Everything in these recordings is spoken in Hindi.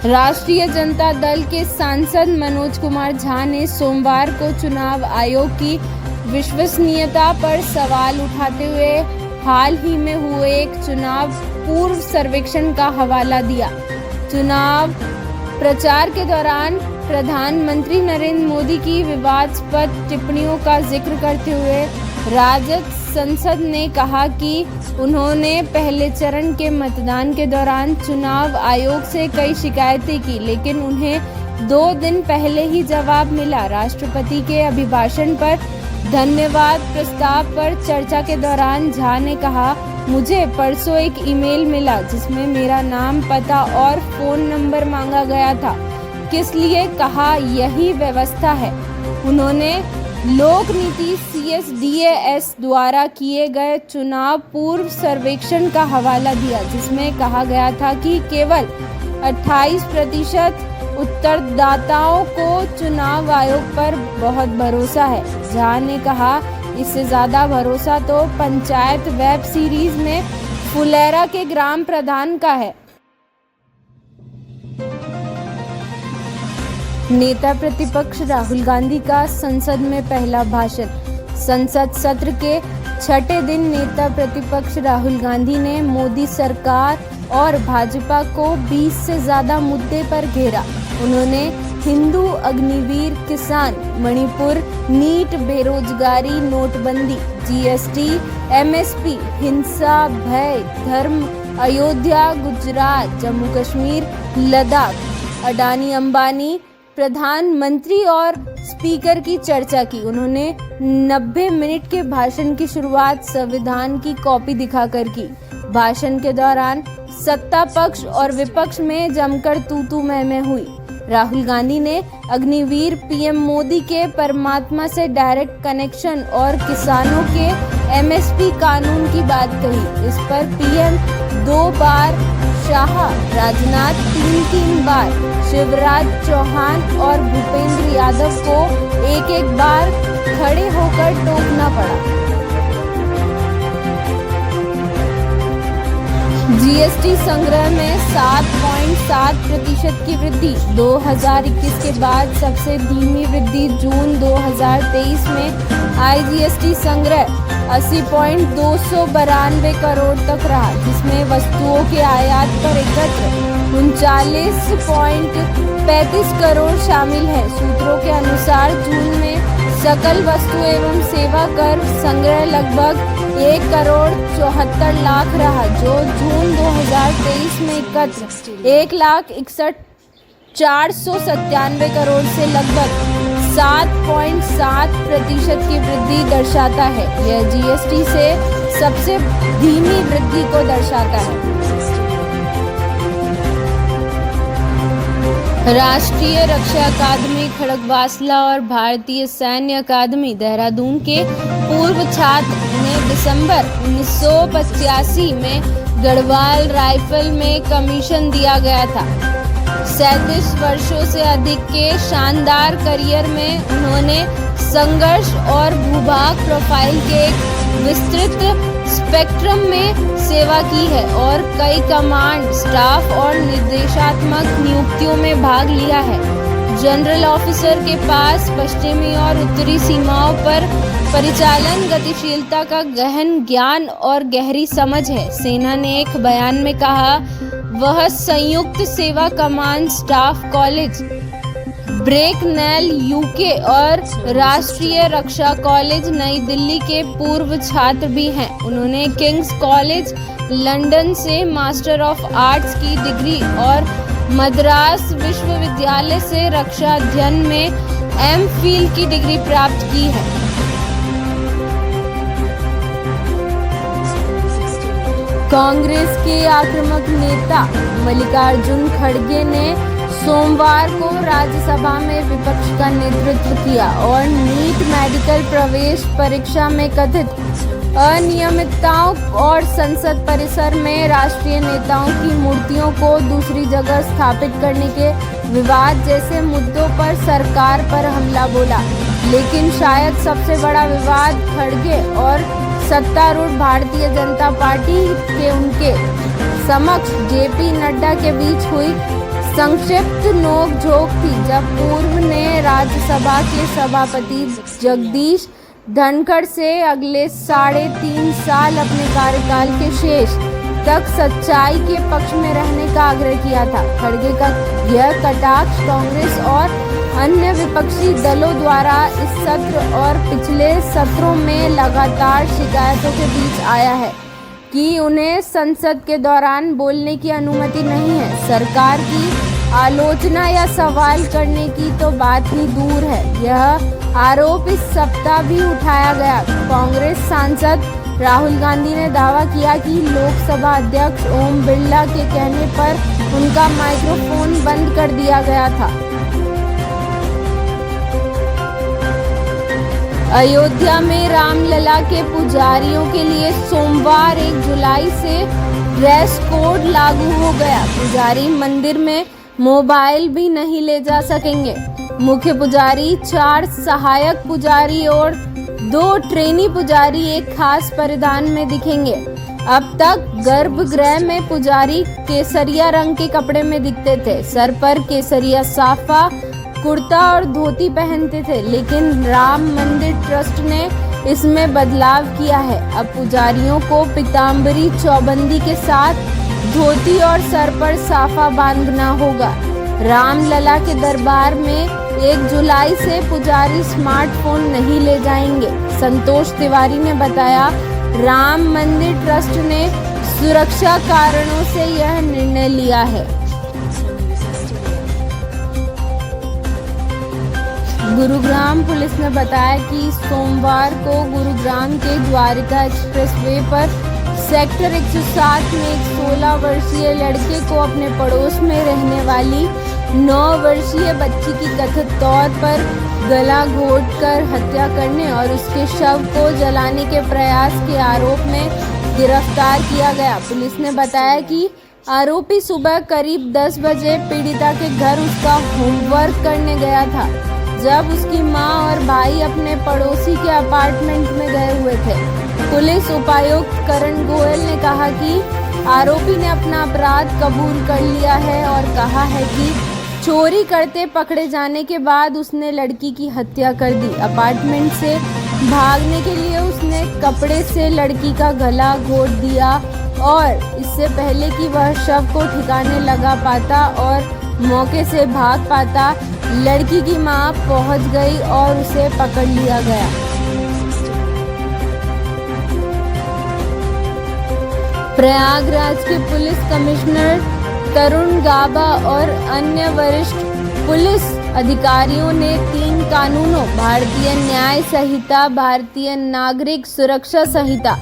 राष्ट्रीय जनता दल के सांसद मनोज कुमार झा ने सोमवार को चुनाव आयोग की विश्वसनीयता पर सवाल उठाते हुए हाल ही में हुए एक चुनाव पूर्व सर्वेक्षण का हवाला दिया। चुनाव प्रचार के दौरान प्रधानमंत्री नरेंद्र मोदी की विवादास्पद टिप्पणियों का जिक्र करते हुए राजद सांसद ने कहा कि उन्होंने पहले चरण के मतदान के दौरान चुनाव आयोग से कई शिकायतें की, लेकिन उन्हें 2 दिन पहले ही जवाब मिला। राष्ट्रपति के अभिभाषण पर धन्यवाद प्रस्ताव पर चर्चा के दौरान झा ने कहा, मुझे परसों एक ईमेल मिला जिसमें मेरा नाम, पता और फोन नंबर मांगा गया था। किस लिए? कहा, यही व्यवस्था है। उन्होंने लोक नीति CSDAS द्वारा किए गए चुनाव पूर्व सर्वेक्षण का हवाला दिया, जिसमें कहा गया था कि केवल 28% उत्तरदाताओं को चुनाव आयोग पर बहुत भरोसा है। झा ने कहा, इससे ज्यादा भरोसा तो पंचायत वेब सीरीज में फुलेरा के ग्राम प्रधान का है। नेता प्रतिपक्ष राहुल गांधी का संसद में पहला भाषण। संसद सत्र के 6ठे दिन नेता प्रतिपक्ष राहुल गांधी ने मोदी सरकार और भाजपा को 20 से ज्यादा मुद्दे पर घेरा। उन्होंने हिंदू, अग्निवीर, किसान, मणिपुर, नीट, बेरोजगारी, नोटबंदी, GST, MSP, हिंसा, भय, धर्म, अयोध्या, गुजरात, जम्मू कश्मीर, लद्दाख, अडानी अंबानी, प्रधानमंत्री और स्पीकर की चर्चा की। उन्होंने 90 मिनट के भाषण की शुरुआत संविधान की कॉपी दिखाकर की। भाषण के दौरान सत्ता पक्ष और विपक्ष में जमकर तू मैं हुई। राहुल गांधी ने अग्निवीर PM मोदी के परमात्मा से डायरेक्ट कनेक्शन और किसानों के MSP कानून की बात कही। इस पर PM 2 बार, शाह, राजनाथ 3 बार, शिवराज चौहान और भूपेंद्र यादव को एक बार खड़े होकर टोकना पड़ा। GST संग्रह में 7.7% की वृद्धि। 2021 के बाद सबसे धीमी वृद्धि जून 2023 में आई। GST संग्रह 80.292 करोड़ तक रहा, जिसमें वस्तुओं के आयात पर एकत्र 39.35 करोड़ शामिल है। सूत्रों के अनुसार जून में सकल वस्तु एवं सेवा कर संग्रह लगभग 1 करोड़ 74 लाख रहा, जो जून 2023 में एकत्र 1,61,497 करोड़ से लगभग 7.7% की वृद्धि दर्शाता है। यह GST से सबसे धीमी वृद्धि को दर्शाता है। राष्ट्रीय रक्षा अकादमी खड़गवासला और भारतीय सैन्य अकादमी देहरादून के पूर्व छात्र उन्हें दिसंबर 1985 में गढ़वाल राइफल में कमीशन दिया गया था। 37 वर्षों से अधिक के शानदार करियर में उन्होंने संघर्ष और भूभाग प्रोफाइल के एक विस्तृत स्पेक्ट्रम में सेवा की है और कई कमांड, स्टाफ और निर्देशात्मक नियुक्तियों में भाग लिया है। जनरल ऑफिसर के पास पश्चिमी और उत्तरी सीमाओं पर परिचालन गतिशीलता का गहन ज्ञान और गहरी समझ है। सेना ने एक बयान में कहा, वह संयुक्त सेवा कमान स्टाफ कॉलेज ब्रेकनेल UK और राष्ट्रीय रक्षा कॉलेज नई दिल्ली के पूर्व छात्र भी हैं। उन्होंने किंग्स कॉलेज लंदन से मास्टर ऑफ आर्ट्स की डिग्री और मद्रास विश्वविद्यालय से रक्षा अध्ययन में MPhil की डिग्री प्राप्त की है। कांग्रेस के आक्रामक नेता मल्लिकार्जुन खड़गे ने सोमवार को राज्यसभा में विपक्ष का नेतृत्व किया और नीट मेडिकल प्रवेश परीक्षा में कथित अनियमितताओं और संसद परिसर में राष्ट्रीय नेताओं की मूर्तियों को दूसरी जगह स्थापित करने के विवाद जैसे मुद्दों पर सरकार पर हमला बोला। लेकिन शायद सबसे बड़ा विवाद खड़गे और सत्तारूढ़ भारतीय जनता पार्टी के उनके समक्ष JP नड्डा के बीच हुई संक्षिप्त नोक-झोंक थी जब पूर्व ने राज्यसभा के सभापति जगदीश धनखड़ से अगले 3.5 साल अपने कार्यकाल के शेष तक सच्चाई के पक्ष में रहने का आग्रह किया था। खड़गे का यह कटाक्ष कांग्रेस और अन्य विपक्षी दलों द्वारा इस सत्र और पिछले सत्रों में लगातार शिकायतों के बीच आया है कि उन्हें संसद के दौरान बोलने की अनुमति नहीं है। सरकार की आलोचना या सवाल करने की तो बात ही दूर है। यह आरोप इस सप्ताह भी उठाया गया। कांग्रेस सांसद राहुल गांधी ने दावा किया कि लोकसभा अध्यक्ष ओम बिरला के कहने पर उनका माइक्रोफोन बंद कर दिया गया था। अयोध्या में रामलला के पुजारियों के लिए सोमवार 1 जुलाई से ड्रेस कोड लागू हो गया। पुजारी मंदिर में मोबाइल भी नहीं ले जा सकेंगे। मुख्य पुजारी, 4 सहायक पुजारी और 2 ट्रेनी पुजारी एक खास परिधान में दिखेंगे। अब तक गर्भगृह में पुजारी केसरिया रंग के कपड़े में दिखते थे। सर पर केसरिया साफा, कुर्ता और धोती पहनते थे, लेकिन राम मंदिर ट्रस्ट ने इसमें बदलाव किया है। अब पुजारियों को पीताम्बरी चौबंदी के साथ धोती और सर पर साफा बांधना होगा। रामलला के दरबार में 1 जुलाई से पुजारी स्मार्टफोन नहीं ले जाएंगे। संतोष तिवारी ने बताया, राम मंदिर ट्रस्ट ने सुरक्षा कारणों से यह निर्णय लिया है। गुरुग्राम पुलिस ने बताया कि सोमवार को गुरुग्राम के द्वारिका एक्सप्रेसवे पर सेक्टर 107 में एक 16 वर्षीय लड़के को अपने पड़ोस में रहने वाली 9 वर्षीय बच्ची की कथित तौर पर गला घोंटकर हत्या करने और उसके शव को जलाने के प्रयास के आरोप में गिरफ्तार किया गया। पुलिस ने बताया कि आरोपी सुबह करीब 10 बजे पीड़िता के घर उसका होमवर्क करने गया था, जब उसकी मां और भाई अपने पड़ोसी के अपार्टमेंट में गए हुए थे। पुलिस उपायुक्त करण गोयल ने कहा कि आरोपी ने अपना अपराध कबूल कर लिया है और कहा है कि चोरी करते पकड़े जाने के बाद उसने लड़की की हत्या कर दी। अपार्टमेंट से भागने के लिए उसने कपड़े से लड़की का गला घोंट दिया और इससे पहले कि वह शव को ठिकाने लगा पाता और मौके से भाग पाता, लड़की की मां पहुंच गई और उसे पकड़ लिया गया। प्रयागराज के पुलिस कमिश्नर तरुण गाबा और अन्य वरिष्ठ पुलिस अधिकारियों ने 3 कानूनों, भारतीय न्याय संहिता, भारतीय नागरिक सुरक्षा संहिता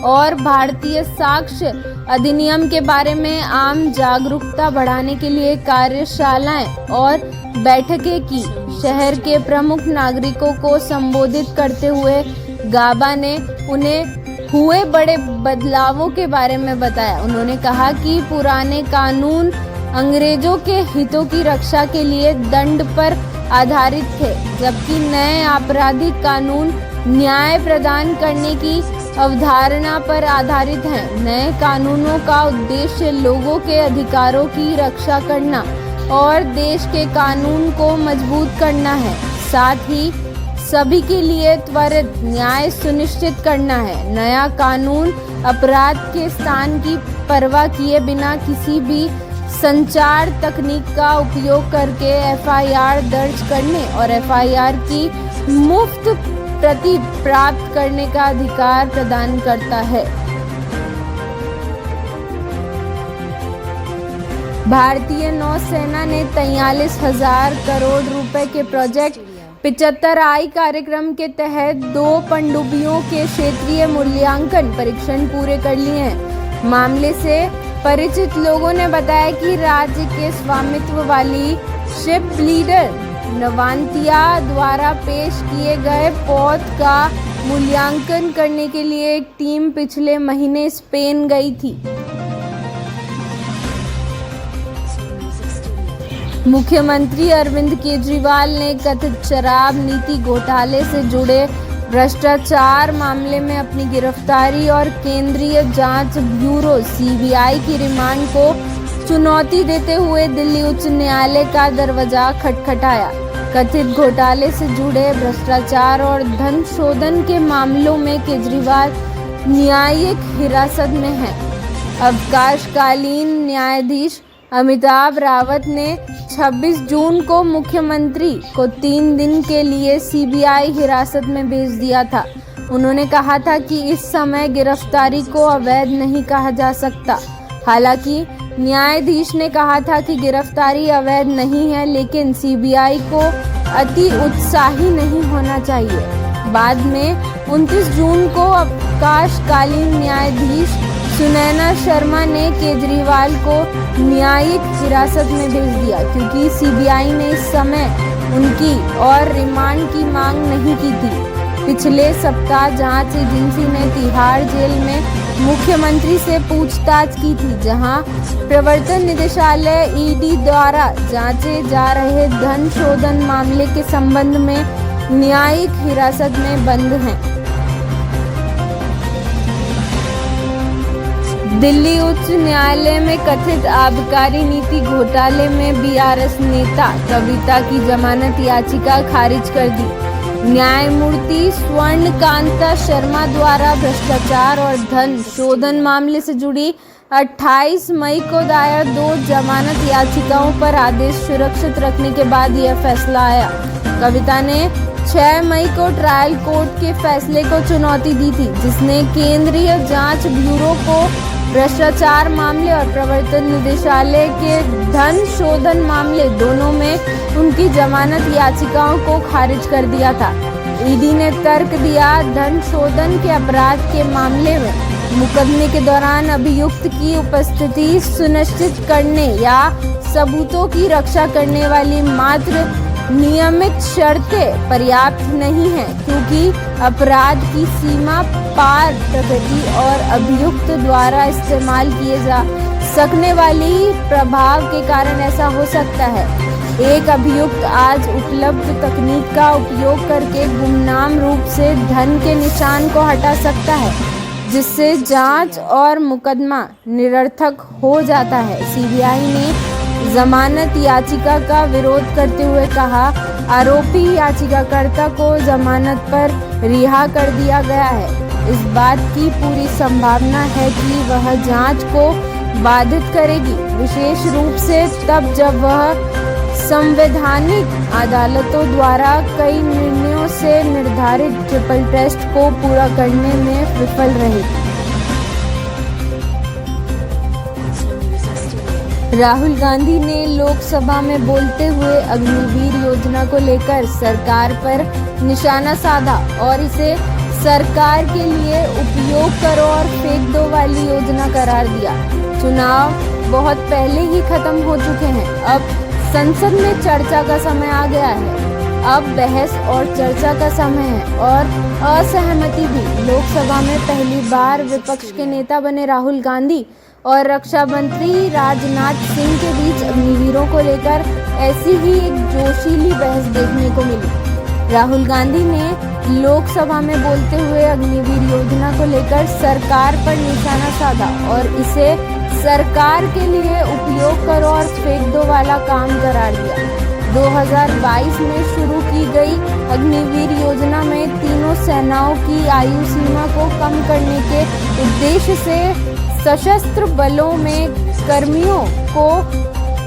और भारतीय साक्ष्य अधिनियम के बारे में आम जागरूकता बढ़ाने के लिए कार्यशालाएं और बैठकें की। शहर के प्रमुख नागरिकों को संबोधित करते हुए गाबा ने उन्हें हुए बड़े बदलावों के बारे में बताया। उन्होंने कहा कि पुराने कानून अंग्रेजों के हितों की रक्षा के लिए दंड पर आधारित थे, जबकि नए आपराधिक कानून न्याय प्रदान करने की अवधारणा पर आधारित हैं। नए कानूनों का उद्देश्य लोगों के अधिकारों की रक्षा करना और देश के कानून को मजबूत करना है। साथ ही सभी के लिए त्वरित न्याय सुनिश्चित करना है। नया कानून अपराध के स्थान की परवाह किए बिना किसी भी संचार तकनीक का उपयोग करके एफआईआर दर्ज करने और एफआईआर की मुफ्त प्रति प्राप्त करने का अधिकार प्रदान करता है। भारतीय नौसेना ने 43,000 करोड़ रुपए के प्रोजेक्ट 75I कार्यक्रम के तहत 2 पनडुब्बियों के क्षेत्रीय मूल्यांकन परीक्षण पूरे कर लिए हैं। मामले से परिचित लोगों ने बताया कि राज्य के स्वामित्व वाली शिप लीडर नवांतिया द्वारा पेश किए गए पौध का मूल्यांकन करने के लिए एक टीम पिछले महीने स्पेन गई थी। मुख्यमंत्री अरविंद केजरीवाल ने कथित शराब नीति घोटाले से जुड़े भ्रष्टाचार मामले में अपनी गिरफ्तारी और केंद्रीय जांच ब्यूरो (सीबीआई) की रिमांड को चुनौती देते हुए दिल्ली उच्च न्यायालय का दरवाजा खटखटाया। कथित घोटाले से जुड़े भ्रष्टाचार और धन शोधन के मामलों में केजरीवाल न्यायिक हिरासत में हैं। अवकाशकालीन न्यायाधीश अमिताभ रावत ने 26 जून को मुख्यमंत्री को 3 दिन के लिए सीबीआई हिरासत में भेज दिया था। उन्होंने कहा था कि इस समय गिरफ्तारी को अवैध नहीं कहा जा सकता। हालांकि न्यायाधीश ने कहा था कि गिरफ्तारी अवैध नहीं है, लेकिन सीबीआई को अति उत्साही नहीं होना चाहिए। बाद में 29 जून को अवकाशकालीन न्यायाधीश सुनैना शर्मा ने केजरीवाल को न्यायिक हिरासत में भेज दिया, क्योंकि सीबीआई ने इस समय उनकी और रिमांड की मांग नहीं की थी। पिछले सप्ताह जांच एजेंसी ने तिहाड़ जेल में मुख्यमंत्री से पूछताछ की थी, जहां प्रवर्तन निदेशालय ईडी द्वारा जांचे जा रहे धन शोधन मामले के संबंध में न्यायिक हिरासत में बंद हैं। दिल्ली उच्च न्यायालय में कथित आबकारी नीति घोटाले में बीआरएस नेता कविता की जमानत याचिका खारिज कर दी। न्यायमूर्ति स्वर्णकांता शर्मा द्वारा भ्रष्टाचार और धन शोधन मामले से जुड़ी 28 मई को दायर 2 जमानत याचिकाओं पर आदेश सुरक्षित रखने के बाद यह फैसला आया। कविता ने 6 मई को ट्रायल कोर्ट के फैसले को चुनौती दी थी, जिसने केंद्रीय जांच ब्यूरो को भ्रष्टाचार मामले और प्रवर्तन निदेशालय के धन शोधन मामले दोनों में उनकी जमानत याचिकाओं को खारिज कर दिया था। ईडी ने तर्क दिया, धन शोधन के अपराध के मामले में मुकदमे के दौरान अभियुक्त की उपस्थिति सुनिश्चित करने या सबूतों की रक्षा करने वाली मात्र नियमित शर्तें पर्याप्त नहीं है, क्योंकि अपराध की सीमा पार प्रगति और अभियुक्त द्वारा इस्तेमाल किए जा सकने वाली प्रभाव के कारण ऐसा हो सकता है। एक अभियुक्त आज उपलब्ध तकनीक का उपयोग करके गुमनाम रूप से धन के निशान को हटा सकता है, जिससे जांच और मुकदमा निरर्थक हो जाता है। सीबीआई ने जमानत याचिका का विरोध करते हुए कहा, आरोपी याचिकाकर्ता को जमानत पर रिहा कर दिया गया है। इस बात की पूरी संभावना है कि वह जांच को बाधित करेगी, विशेष रूप से तब जब वह संवैधानिक अदालतों द्वारा कई निर्णयों से निर्धारित ट्रिपल टेस्ट को पूरा करने में विफल रहेगी। राहुल गांधी ने लोकसभा में बोलते हुए अग्निवीर योजना को लेकर सरकार पर निशाना साधा और इसे सरकार के लिए उपयोग करो और फेंक दो वाली योजना करार दिया। चुनाव बहुत पहले ही खत्म हो चुके हैं, अब संसद में चर्चा का समय आ गया है। अब बहस और चर्चा का समय है और असहमति भी। लोकसभा में पहली बार विपक्ष के नेता बने राहुल गांधी और रक्षा मंत्री राजनाथ सिंह के बीच अग्निवीरों को लेकर ऐसी ही एक जोशीली बहस देखने को मिली। राहुल गांधी ने लोकसभा में बोलते हुए अग्निवीर योजना को लेकर सरकार पर निशाना साधा और इसे सरकार के लिए उपयोग करो और फेंक दो वाला काम करार दिया। 2022 में शुरू की गई अग्निवीर योजना में तीनों सेनाओं की आयु सीमा को कम करने के उद्देश्य से सशस्त्र बलों में कर्मियों को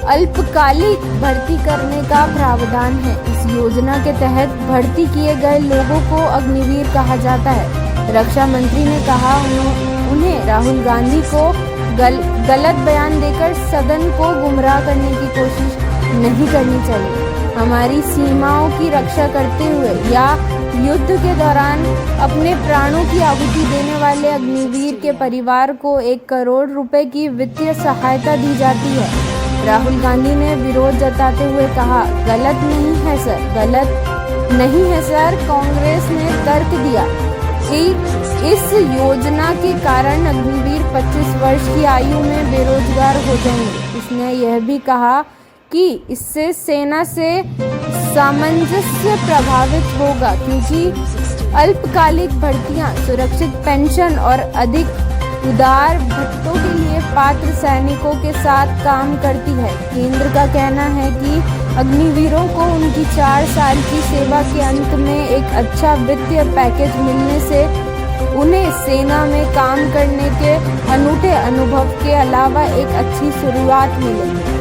अल्पकालिक भर्ती करने का प्रावधान है। इस योजना के तहत भर्ती किए गए लोगों को अग्निवीर कहा जाता है। रक्षा मंत्री ने कहा उन्हें राहुल गांधी को गलत बयान देकर सदन को गुमराह करने की कोशिश नहीं करनी चाहिए। हमारी सीमाओं की रक्षा करते हुए या युद्ध के दौरान अपने प्राणों की आहुति देने वाले अग्निवीर के परिवार को 1 करोड़ रुपए की वित्तीय सहायता दी जाती है। राहुल गांधी ने विरोध जताते हुए कहा, गलत नहीं है सर, गलत नहीं है सर। कांग्रेस ने तर्क दिया कि इस योजना के कारण अग्निवीर 25 वर्ष की आयु में बेरोजगार हो जाएंगे। इसने यह भी कहा कि इससे सेना से सामंजस्य प्रभावित होगा, क्योंकि अल्पकालिक भर्तियां सुरक्षित पेंशन और अधिक उदार भत्तों के लिए पात्र सैनिकों के साथ काम करती है। केंद्र का कहना है कि अग्निवीरों को उनकी 4 साल की सेवा के अंत में एक अच्छा वित्तीय पैकेज मिलने से उन्हें सेना में काम करने के अनूठे अनुभव के अलावा एक अच्छी शुरुआत मिलेगी।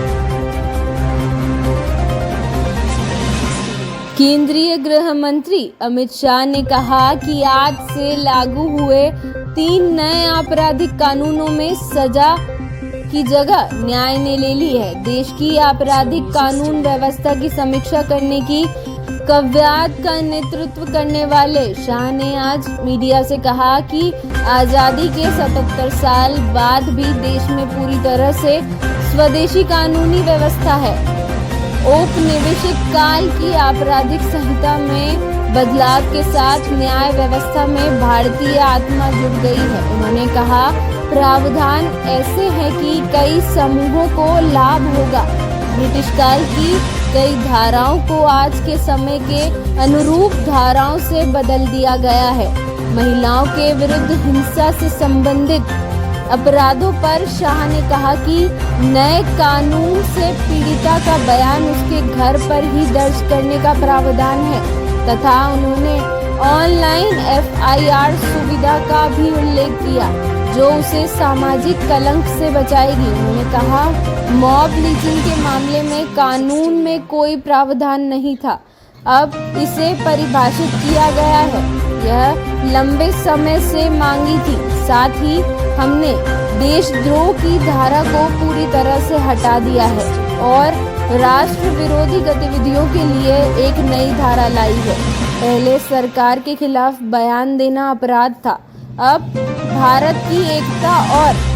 केंद्रीय गृह मंत्री अमित शाह ने कहा कि आज से लागू हुए 3 नए आपराधिक कानूनों में सजा की जगह न्याय ने ले ली है। देश की आपराधिक कानून व्यवस्था की समीक्षा करने की कवायद का नेतृत्व करने वाले शाह ने आज मीडिया से कहा कि आज़ादी के 77 साल बाद भी देश में पूरी तरह से स्वदेशी कानूनी व्यवस्था है। औपनिवेशिक काल की आपराधिक संहिता में बदलाव के साथ न्याय व्यवस्था में भारतीय आत्मा जुड़ गई है। उन्होंने कहा, प्रावधान ऐसे हैं कि कई समूहों को लाभ होगा। ब्रिटिश काल की कई धाराओं को आज के समय के अनुरूप धाराओं से बदल दिया गया है। महिलाओं के विरुद्ध हिंसा से संबंधित अपराधों पर शाह ने कहा कि नए कानून से पीड़िता का बयान उसके घर पर ही दर्ज करने का प्रावधान है तथा उन्होंने ऑनलाइन FIR सुविधा का भी उल्लेख किया जो उसे सामाजिक कलंक से बचाएगी। उन्होंने कहा, मॉब लिंचिंग के मामले में कानून में कोई प्रावधान नहीं था, अब इसे परिभाषित किया गया है। यह लंबे समय से मांगी थी। साथ ही हमने देशद्रोह की धारा को पूरी तरह से हटा दिया है और राष्ट्र विरोधी गतिविधियों के लिए एक नई धारा लाई है। पहले सरकार के खिलाफ बयान देना अपराध था, अब भारत की एकता और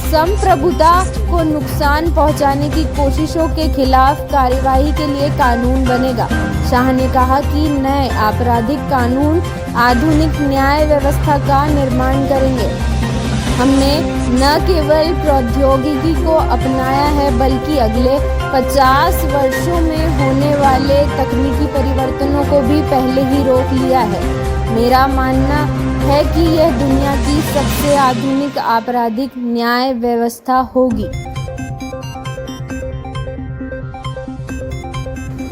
संप्रभुता को नुकसान पहुंचाने की कोशिशों के खिलाफ कार्यवाही के लिए कानून बनेगा। शाह ने कहा कि नए आपराधिक कानून आधुनिक न्याय व्यवस्था का निर्माण करेंगे। हमने न केवल प्रौद्योगिकी को अपनाया है बल्कि अगले 50 वर्षों में होने वाले तकनीकी परिवर्तनों को भी पहले ही रोक लिया है। मेरा मानना है कि यह दुनिया की सबसे आधुनिक आपराधिक न्याय व्यवस्था होगी।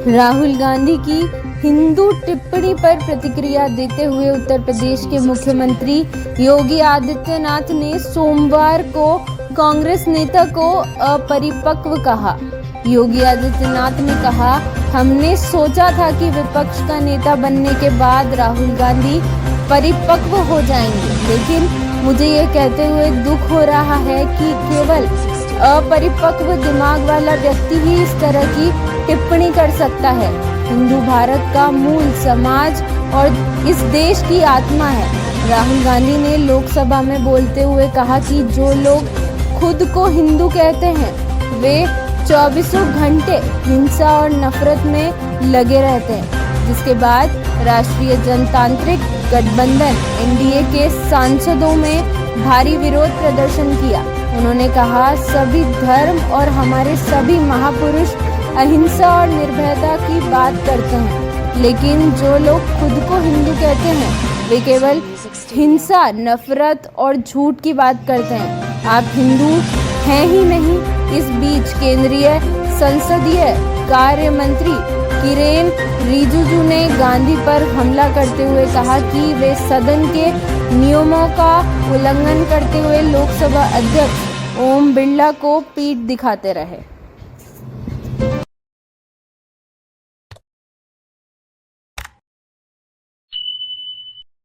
राहुल गांधी की हिंदू टिप्पणी पर प्रतिक्रिया देते हुए उत्तर प्रदेश के मुख्यमंत्री योगी आदित्यनाथ ने सोमवार को कांग्रेस नेता को अपरिपक्व कहा। योगी आदित्यनाथ ने कहा, हमने सोचा था कि विपक्ष का नेता बनने के बाद राहुल गांधी परिपक्व हो जाएंगे, लेकिन मुझे ये कहते हुए दुख हो रहा है कि केवल अपरिपक्व दिमाग वाला व्यक्ति ही इस तरह की टिप्पणी कर सकता है। हिंदू भारत का मूल समाज और इस देश की आत्मा है। राहुल गांधी ने लोकसभा में बोलते हुए कहा कि जो लोग खुद को हिंदू कहते हैं वे 24 घंटे हिंसा और नफरत में लगे रहते हैं। जिसके बाद राष्ट्रीय जनतांत्रिक गठबंधन NDA के सांसदों में भारी विरोध प्रदर्शन किया। उन्होंने कहा, सभी धर्म और हमारे सभी महापुरुष अहिंसा और निर्भयता की बात करते हैं, लेकिन जो लोग खुद को हिंदू कहते हैं वे केवल हिंसा, नफरत और झूठ की बात करते हैं। आप हिंदू हैं ही नहीं। इस बीच केंद्रीय संसदीय कार्य मंत्री किरेन रिजिजू ने गांधी पर हमला करते हुए कहा कि वे सदन के नियमों का उल्लंघन करते हुए लोकसभा अध्यक्ष ओम बिरला को पीठ दिखाते रहे।